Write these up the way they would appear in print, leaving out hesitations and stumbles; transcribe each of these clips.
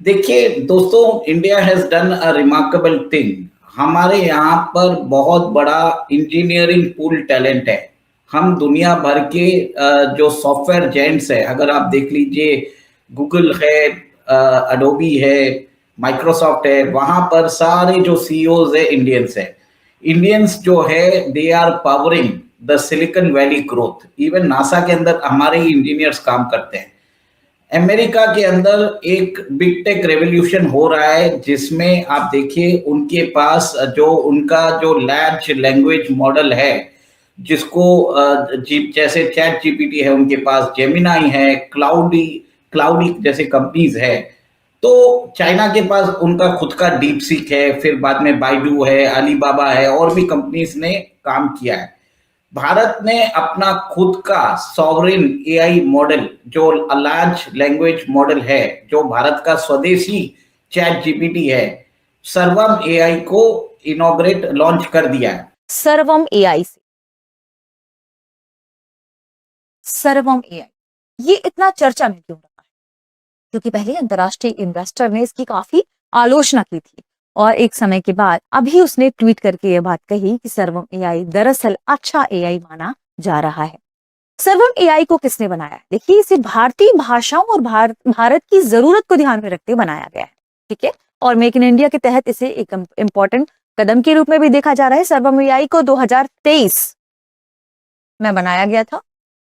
देखिए दोस्तों, India has done a remarkable thing. हमारे यहाँ पर बहुत बड़ा इंजीनियरिंग पूल टैलेंट है। हम दुनिया भर के जो सॉफ्टवेयर जायंट्स है, अगर आप देख लीजिए, गूगल है, अडोबी है, माइक्रोसॉफ्ट है, वहां पर सारे जो सीईओज है इंडियंस है। इंडियंस जो है, they are powering the Silicon Valley growth. Even NASA के अंदर हमारे ही इंजीनियर्स काम करते हैं। अमेरिका के अंदर एक बिग टेक रेवोल्यूशन हो रहा है, जिसमें आप देखिए उनके पास जो उनका जो लार्ज लैंग्वेज मॉडल है, जिसको जैसे चैट जीपीटी है उनके पास, जेमिनाई है, क्लाउडी जैसे कंपनीज है। तो चाइना के पास उनका खुद का डीप सीक है, फिर बाद में बाइडू है, अलीबाबा है, और भी कंपनीज ने काम किया है। भारत ने अपना खुद का सॉवरेन एआई मॉडल, जो लार्ज लैंग्वेज मॉडल है, जो भारत का स्वदेशी चैट जीपीटी है, सर्वम एआई को इनॉग्रेट लॉन्च कर दिया है। सर्वम एआई ये इतना चर्चा में क्यों रहा है? क्योंकि पहले अंतर्राष्ट्रीय इन्वेस्टर ने इसकी काफी आलोचना की थी और एक समय के बाद अभी उसने ट्वीट करके यह बात कही कि सर्वम एआई दरअसल अच्छा एआई माना जा रहा है। सर्वम एआई को किसने बनाया? देखिए, इसे भारतीय भाषाओं और भारत की जरूरत को ध्यान में रखते बनाया गया है। ठीक है, और मेक इन इंडिया के तहत इसे एक इंपॉर्टेंट कदम के रूप में भी देखा जा रहा है। सर्वम एआई को 2023 में बनाया गया था।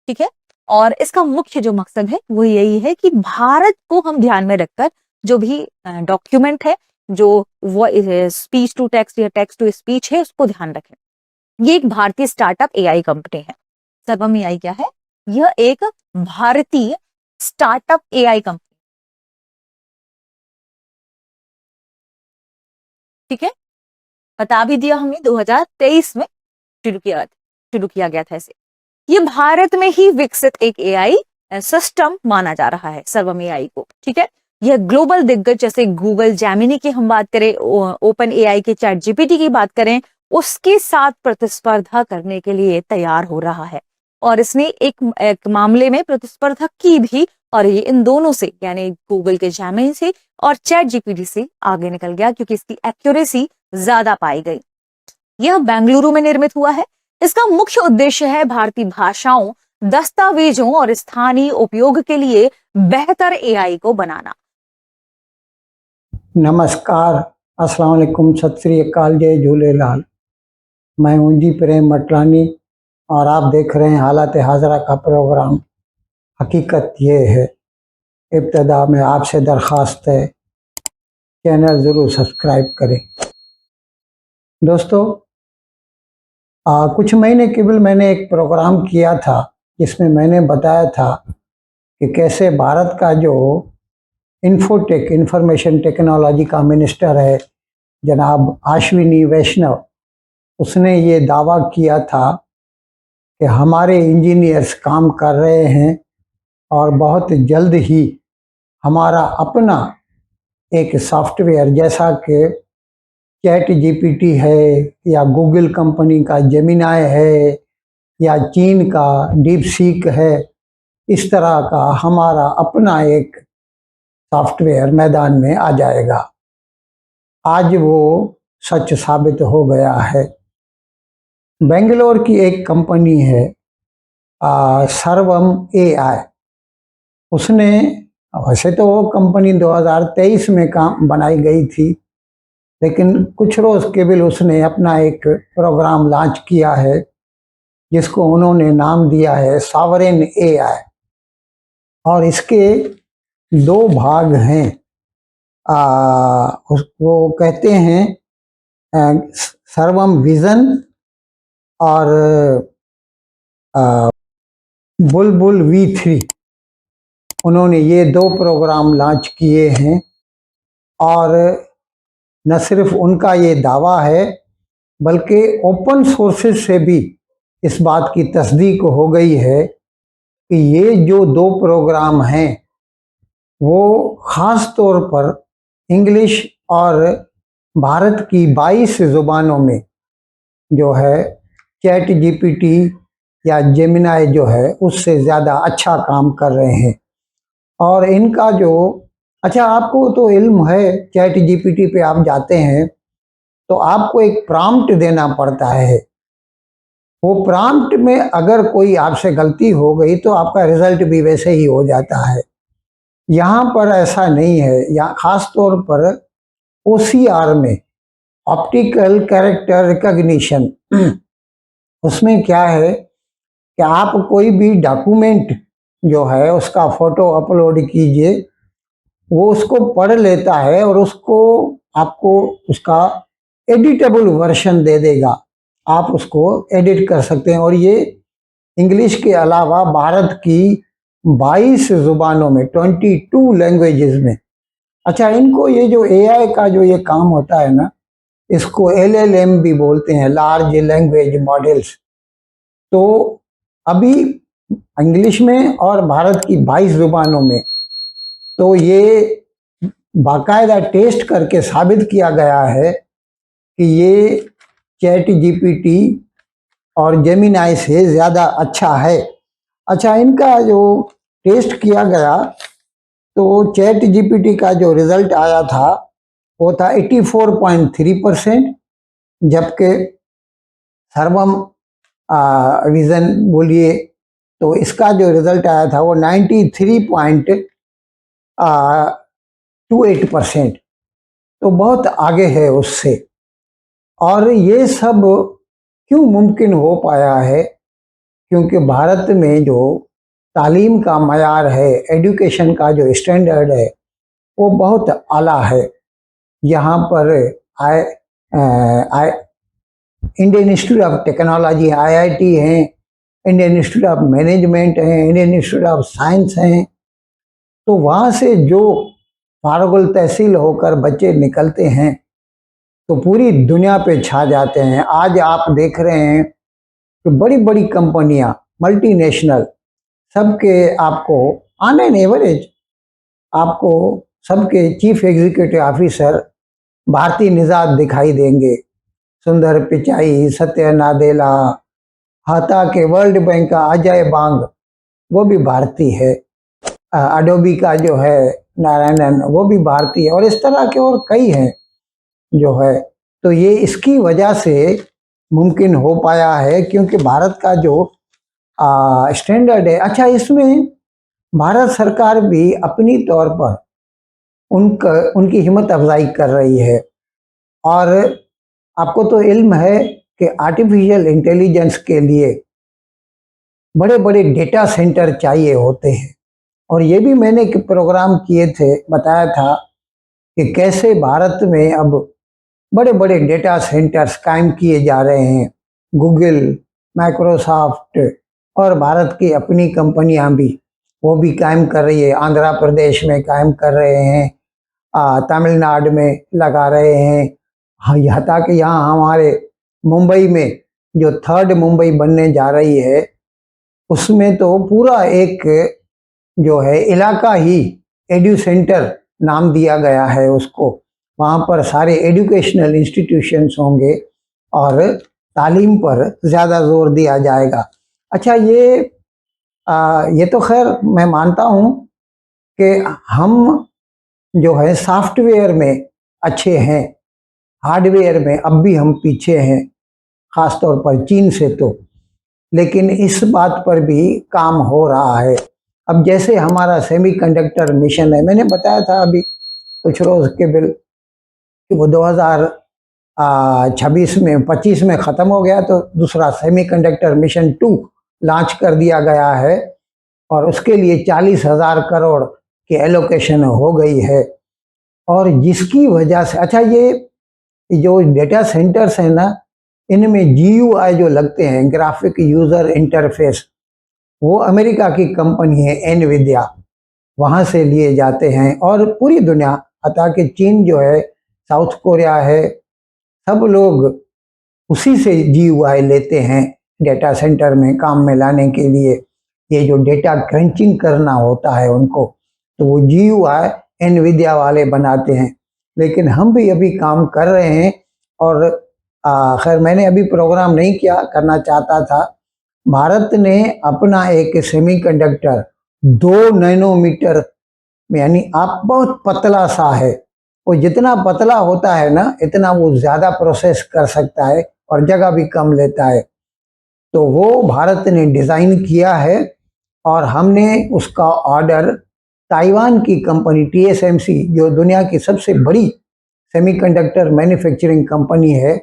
ठीक है, और इसका मुख्य जो मकसद है वो यही है कि भारत को हम ध्यान में रखकर जो भी डॉक्यूमेंट है, जो वो स्पीच टू टेक्स्ट या टेक्स्ट टू स्पीच है, उसको ध्यान रखें। ये एक भारतीय स्टार्टअप एआई कंपनी है। सर्वम एआई क्या है? यह एक भारतीय स्टार्टअप एआई कंपनी। ठीक है, बता भी दिया हमने, 2023 में शुरू किया गया था इसे। ये भारत में ही विकसित एक एआई सिस्टम माना जा रहा है, सर्वम एआई को। ठीक है, यह ग्लोबल दिग्गज जैसे गूगल जेमिनी की हम बात करें, ओपन एआई के चैट जीपीटी की बात करें, उसके साथ प्रतिस्पर्धा करने के लिए तैयार हो रहा है। और इसने एक मामले में प्रतिस्पर्धा की भी, और ये इन दोनों से यानी गूगल के जेमिनी से और चैट जीपीटी से आगे निकल गया, क्योंकि इसकी एक्यूरेसी ज्यादा पाई गई। यह बेंगलुरु में निर्मित हुआ है। इसका मुख्य उद्देश्य है भारतीय भाषाओं, दस्तावेजों और स्थानीय उपयोग के लिए बेहतर एआई को बनाना। नमस्कार, अस्सलाम वालेकुम, सत श्री अकाल, जय झूलेलाल। मैं हूं जी प्रेम मटलानी और आप देख रहे हैं हालात हाजरा का प्रोग्राम। हकीकत ये है, इब्तदा में आपसे दरख्वास्त है, चैनल ज़रूर सब्सक्राइब करें। दोस्तों, कुछ महीने केवल मैंने एक प्रोग्राम किया था जिसमें मैंने बताया था कि कैसे भारत का जो इन्फोटेक इंफॉर्मेशन टेक्नोलॉजी का मिनिस्टर है जनाब अश्विनी वैष्णव, उसने ये दावा किया था कि हमारे इंजीनियर्स काम कर रहे हैं और बहुत जल्द ही हमारा अपना एक सॉफ्टवेयर, जैसा कि चैट जीपीटी है या गूगल कंपनी का जेमिनाई है या चीन का डीप सीक है, इस तरह का हमारा अपना एक सॉफ्टवेयर मैदान में आ जाएगा। आज वो सच साबित हो गया है। बेंगलोर की एक कंपनी है सर्वम एआई, उसने, वैसे तो वो कंपनी 2023 में काम बनाई गई थी, लेकिन कुछ रोज केवल उसने अपना एक प्रोग्राम लॉन्च किया है जिसको उन्होंने नाम दिया है सॉवरेन एआई। और इसके दो भाग हैं। उसको कहते हैं सर्वम विजन और बुलबुल V3। उन्होंने ये दो प्रोग्राम लॉन्च किए हैं और न सिर्फ उनका ये दावा है बल्कि ओपन सोर्सेज से भी इस बात की तस्दीक हो गई है कि ये जो दो प्रोग्राम हैं वो ख़ास तौर पर इंग्लिश और भारत की 22 ज़ुबानों में जो है चैट जीपीटी या जेमिनाई जो है उससे ज़्यादा अच्छा काम कर रहे हैं। और इनका जो अच्छा, आपको तो इल्म है, चैट जीपीटी पे आप जाते हैं तो आपको एक प्रॉम्प्ट देना पड़ता है। वो प्रॉम्प्ट में अगर कोई आपसे गलती हो गई तो आपका रिजल्ट भी वैसे ही हो जाता है। यहाँ पर ऐसा नहीं है। यहाँ खास तौर पर ओसीआर में, ऑप्टिकल कैरेक्टर रिकॉग्निशन, उसमें क्या है कि आप कोई भी डॉक्यूमेंट जो है उसका फोटो अपलोड कीजिए, वो उसको पढ़ लेता है और उसको आपको उसका एडिटेबल वर्जन दे देगा। आप उसको एडिट कर सकते हैं और ये इंग्लिश के अलावा भारत की 22 जुबानों में, 22 लैंग्वेजेस में। अच्छा, इनको ये जो एआई का जो ये काम होता है ना, इसको एलएलएम भी बोलते हैं, लार्ज लैंग्वेज मॉडल्स। तो अभी इंग्लिश में और भारत की 22 जुबानों में तो ये बाकायदा टेस्ट करके साबित किया गया है कि ये चैट जीपीटी और जेमिनाई से ज़्यादा अच्छा है। अच्छा, इनका जो टेस्ट किया गया तो चैट जीपीटी का जो रिजल्ट आया था वो था 84.3%, जबकि सर्वम विजन बोलिए तो इसका जो रिजल्ट आया था वो 93.28%। तो बहुत आगे है उससे। और ये सब क्यों मुमकिन हो पाया है? क्योंकि भारत में जो तालीम का मयार है, एजुकेशन का जो स्टैंडर्ड है, वो बहुत आला है। यहाँ पर I I Indian institute of technology IIT हैं, इंडियन इंस्टीट्यूट ऑफ मैनेजमेंट हैं, इंडियन इंस्टीट्यूट ऑफ साइंस हैं। तो वहाँ से जो फारुल तहसील होकर बच्चे निकलते हैं तो पूरी दुनिया पे छा जाते हैं। आज आप देख रहे हैं कि बड़ी बड़ी कंपनियां, मल्टीनेशनल, सबके आपको ऑन एन एवरेज आपको सबके चीफ एग्जीक्यूटिव ऑफिसर भारतीय निजात दिखाई देंगे। सुंदर पिचाई, सत्य नादेला, हाता के वर्ल्ड बैंक का अजय बांग, वो भी भारतीय है। अडोबी का जो है नारायणन, वो भी भारतीय है। और इस तरह के और कई हैं जो है। तो ये इसकी वजह से मुमकिन हो पाया है क्योंकि भारत का जो स्टैंडर्ड है। अच्छा, इसमें भारत सरकार भी अपनी तौर पर उनकी हिम्मत अफजाई कर रही है। और आपको तो इल्म है कि आर्टिफिशियल इंटेलिजेंस के लिए बड़े बड़े डेटा सेंटर चाहिए होते हैं। और ये भी मैंने प्रोग्राम किए थे, बताया था कि कैसे भारत में अब बड़े बड़े डेटा सेंटर्स कायम किए जा रहे हैं। गूगल, माइक्रोसॉफ्ट और भारत की अपनी कंपनियां भी, वो भी कायम कर रही है। आंध्र प्रदेश में कायम कर रहे हैं, तमिलनाडु में लगा रहे हैं। हाँ, यहाँ तक यहाँ हमारे मुंबई में जो 3rd मुंबई बनने जा रही है, उसमें तो पूरा एक जो है इलाका ही एडू सेंटर नाम दिया गया है उसको। वहाँ पर सारे एजुकेशनल इंस्टीट्यूशंस होंगे और तालीम पर ज़्यादा जोर दिया जाएगा। अच्छा, ये तो खैर मैं मानता हूँ कि हम जो है सॉफ्टवेयर में अच्छे हैं, हार्डवेयर में अब भी हम पीछे हैं, ख़ास तौर पर चीन से तो। लेकिन इस बात पर भी काम हो रहा है। अब जैसे हमारा सेमीकंडक्टर मिशन है, मैंने बताया था अभी कुछ रोज़ के बिल कि वो 2026 में 25 में ख़त्म हो गया, तो दूसरा सेमीकंडक्टर मिशन 2 लॉन्च कर दिया गया है और उसके लिए 40,000 करोड़ की एलोकेशन हो गई है। और जिसकी वजह से, अच्छा, ये जो डेटा सेंटर्स हैं ना, इनमें जीयूआई जो लगते हैं, ग्राफिक यूज़र इंटरफेस, वो अमेरिका की कंपनी है एनविडिया, वहाँ से लिए जाते हैं। और पूरी दुनिया, अतः कि चीन जो है, साउथ कोरिया है, सब लोग उसी से जीयूआई लेते हैं डेटा सेंटर में काम में लाने के लिए। ये जो डेटा क्रंचिंग करना होता है उनको, तो वो जीयूआई एनविडिया वाले बनाते हैं। लेकिन हम भी अभी काम कर रहे हैं। और खैर मैंने अभी प्रोग्राम नहीं किया, करना चाहता था। भारत ने अपना एक सेमीकंडक्टर 2 नैनोमीटर यानी आप बहुत पतला सा है, वो जितना पतला होता है ना इतना वो ज़्यादा प्रोसेस कर सकता है और जगह भी कम लेता है। तो वो भारत ने डिज़ाइन किया है और हमने उसका ऑर्डर ताइवान की कंपनी TSMC, जो दुनिया की सबसे बड़ी सेमीकंडक्टर मैन्युफैक्चरिंग कंपनी है,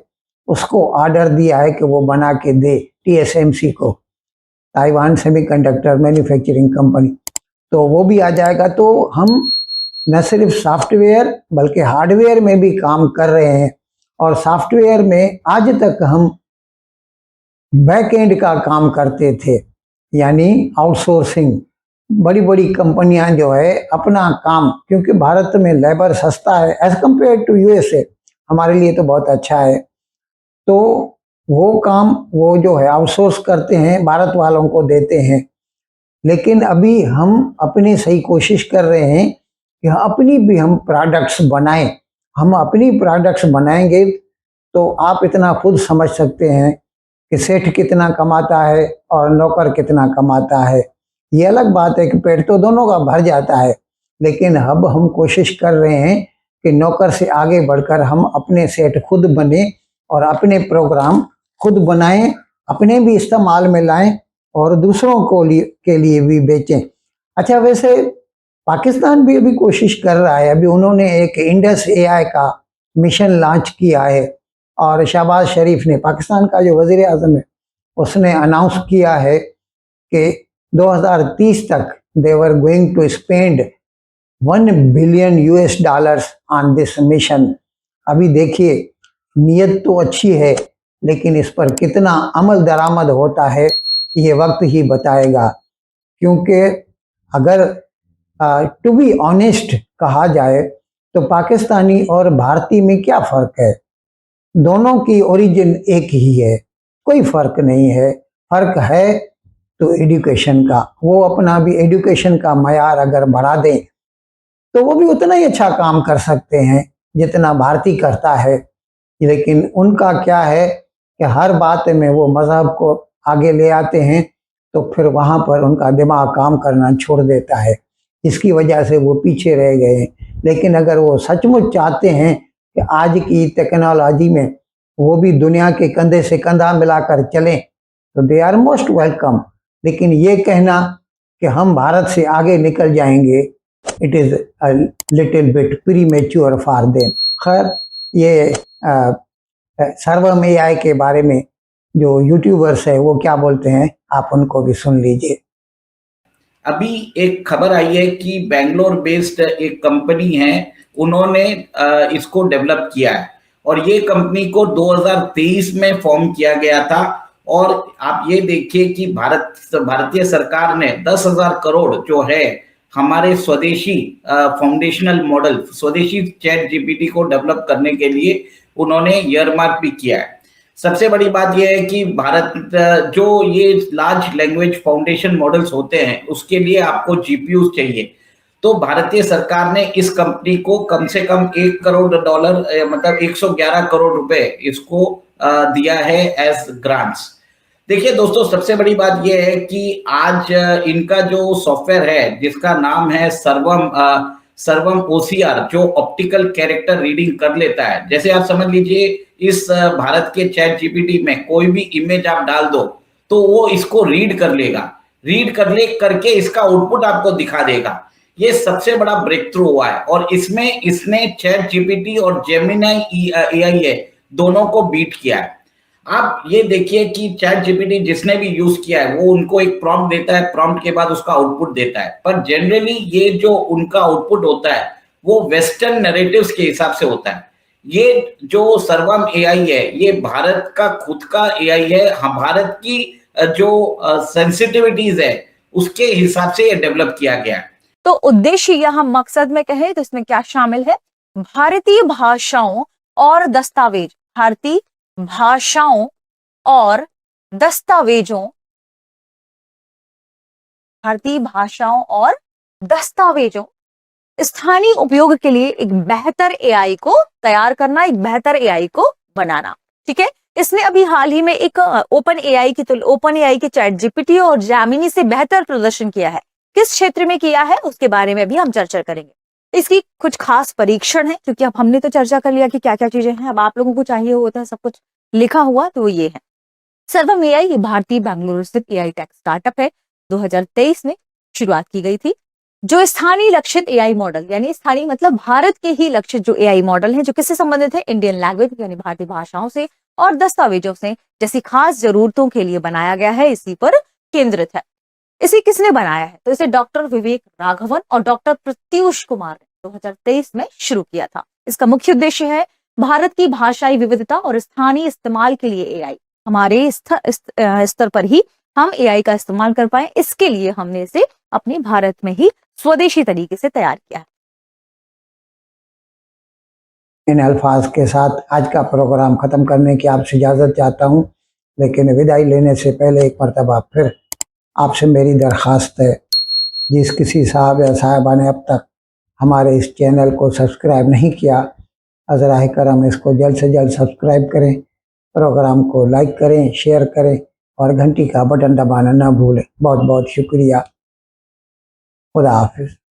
उसको ऑर्डर दिया है कि वो बना के दे TSMC को, ताइवान सेमीकंडक्टर मैन्युफैक्चरिंग कंपनी। तो वो भी आ जाएगा। तो हम न सिर्फ सॉफ्टवेयर बल्कि हार्डवेयर में भी काम कर रहे हैं। और सॉफ्टवेयर में आज तक हम बैक एंड का काम करते थे, यानी आउटसोर्सिंग। बड़ी बड़ी कंपनियां जो है अपना काम, क्योंकि भारत में लेबर सस्ता है एज कम्पेयर टू USA, हमारे लिए तो बहुत अच्छा है, तो वो काम वो जो है आउटसोर्स करते हैं, भारत वालों को देते हैं। लेकिन अभी हम अपनी सही कोशिश कर रहे हैं कि अपनी भी हम प्रोडक्ट्स बनाएं। हम अपनी प्रोडक्ट्स बनाएंगे तो आप इतना खुद समझ सकते हैं कि सेठ कितना कमाता है और नौकर कितना कमाता है। ये अलग बात है कि पेट तो दोनों का भर जाता है, लेकिन अब हम कोशिश कर रहे हैं कि नौकर से आगे बढ़कर हम अपने सेठ खुद बने और अपने प्रोग्राम खुद बनाएं, अपने भी इस्तेमाल में लाएं और दूसरों के लिए भी बेचें। अच्छा, वैसे पाकिस्तान भी अभी कोशिश कर रहा है। अभी उन्होंने एक इंडस AI का मिशन लॉन्च किया है और शहबाज शरीफ ने, पाकिस्तान का जो वजीर आज़म है, उसने अनाउंस किया है कि 2030 तक they were going to spend $1 billion on this mission. अभी देखिए, नीयत तो अच्छी है, लेकिन इस पर कितना अमल दरामद होता है ये वक्त ही बताएगा। क्योंकि अगर टू बी ऑनेस्ट कहा जाए तो पाकिस्तानी और भारतीय में क्या फ़र्क है? दोनों की ओरिजिन एक ही है, कोई फ़र्क नहीं है। फ़र्क है तो एजुकेशन का। वो अपना भी एजुकेशन का मयार अगर बढ़ा दें तो वो भी उतना ही अच्छा काम कर सकते हैं जितना भारतीय करता है। लेकिन उनका क्या है कि हर बात में वो मज़हब को आगे ले आते हैं, तो फिर वहाँ पर उनका दिमाग काम करना छोड़ देता है, इसकी वजह से वो पीछे रह गए हैं। लेकिन अगर वो सचमुच चाहते हैं कि आज की टेक्नोलॉजी में वो भी दुनिया के कंधे से कंधा मिलाकर चलें, तो दे आर मोस्ट वेलकम। लेकिन ये कहना कि हम भारत से आगे निकल जाएंगे, it is a little bit premature for them. खैर, ये सर्वम AI के बारे में जो यूट्यूबर्स है वो क्या बोलते हैं, आप उनको भी सुन लीजिए। अभी एक खबर आई है कि बेंगलोर बेस्ड एक कंपनी है, उन्होंने इसको डेवलप किया है और ये कंपनी को 2023 में फॉर्म किया गया था। और आप ये देखिए कि भारतीय सरकार ने 10,000 करोड़ जो है हमारे स्वदेशी फाउंडेशनल मॉडल, स्वदेशी चैट GPT को डेवलप करने के लिए उन्होंने ईयरमार्क भी किया है। सबसे बड़ी बात यह है कि भारत जो ये लार्ज लैंग्वेज फाउंडेशन मॉडल्स होते हैं उसके लिए आपको GPUs चाहिए। तो भारतीय सरकार ने इस कंपनी को कम से कम $1 करोड़ मतलब 111 करोड़ रुपए इसको दिया है एज ग्रांट्स। देखिए दोस्तों, सबसे बड़ी बात यह है कि आज इनका जो सॉफ्टवेयर है जिसका नाम है सर्वम OCR, जो ऑप्टिकल कैरेक्टर रीडिंग कर लेता है। जैसे आप समझ लीजिए, इस भारत के चैट GPT में कोई भी इमेज आप डाल दो तो वो इसको रीड कर लेगा, रीड कर ले करके इसका आउटपुट आपको दिखा देगा। ये सबसे बड़ा ब्रेक थ्रू हुआ है और इसमें इसने चैट GPT और जेमिनी AI है दोनों को बीट किया है। आप ये देखिए कि चैट GPT जिसने भी यूज किया है वो उनको एक प्रॉम्प्ट देता है, प्रॉम्प्ट के बाद उसका आउटपुट देता है, पर जनरली ये जो उनका आउटपुट होता है वो वेस्टर्न नैरेटिव्स के हिसाब से होता है। ये जो सर्वम AI है ये भारत का खुद का AI है। हम भारत की जो सेंसिटिविटीज है उसके हिसाब से ये डेवलप किया गया है। तो उद्देश्य या हम मकसद में कहें तो इसमें क्या शामिल है? भारतीय भाषाओं और दस्तावेज, भारतीय भाषाओं और दस्तावेजों, भारतीय भाषाओं और दस्तावेजों स्थानीय उपयोग के लिए एक बेहतर AI को तैयार करना, एक बेहतर AI को बनाना। ठीक है, इसने अभी हाल ही में एक ओपन AI के चैट GPT और जेमिनी से बेहतर प्रदर्शन किया है। किस क्षेत्र में किया है उसके बारे में भी हम चर्चा करेंगे। इसकी कुछ खास परीक्षण है, क्योंकि अब हमने तो चर्चा कर लिया कि क्या क्या चीजें हैं, अब आप लोगों को चाहिए होता है सब कुछ लिखा हुआ, तो ये है। सर्वम एआई ये भारतीय बेंगलुरु स्थित एआई टेक स्टार्टअप है। 2023 में शुरुआत की गई थी, जो स्थानीय लक्षित एआई मॉडल, यानी स्थानीय मतलब भारत के ही लक्षित जो एआई मॉडल है, जो किससे संबंधित है, इंडियन लैंग्वेज यानी भारतीय भाषाओं से और दस्तावेजों से जैसी खास जरूरतों के लिए बनाया गया है, इसी पर केंद्रित है। इसे किसने बनाया है, तो इसे डॉक्टर विवेक राघवन और डॉक्टर प्रत्यूष कुमार ने 2023 में शुरू किया था। इसका मुख्य उद्देश्य है भारत की भाषाई विविधता और स्थानीय इस्तेमाल के लिए एआई हमारे स्तर पर ही हम एआई का इस्तेमाल कर पाए, इसके लिए हमने इसे अपने भारत में ही स्वदेशी तरीके से तैयार किया है। इन अल्फाज के साथ आज का प्रोग्राम खत्म करने की आपसे इजाज़त चाहता हूँ, लेकिन विदाई लेने से पहले एक मरतबा फिर आपसे मेरी दरख्वास्त है, जिस किसी साहब या साहिबा ने अब तक हमारे इस चैनल को सब्सक्राइब नहीं किया, अज़राह करम इसको जल्द से जल्द सब्सक्राइब करें, प्रोग्राम को लाइक करें, शेयर करें और घंटी का बटन दबाना ना भूलें। बहुत बहुत शुक्रिया। खुदा हाफिज़।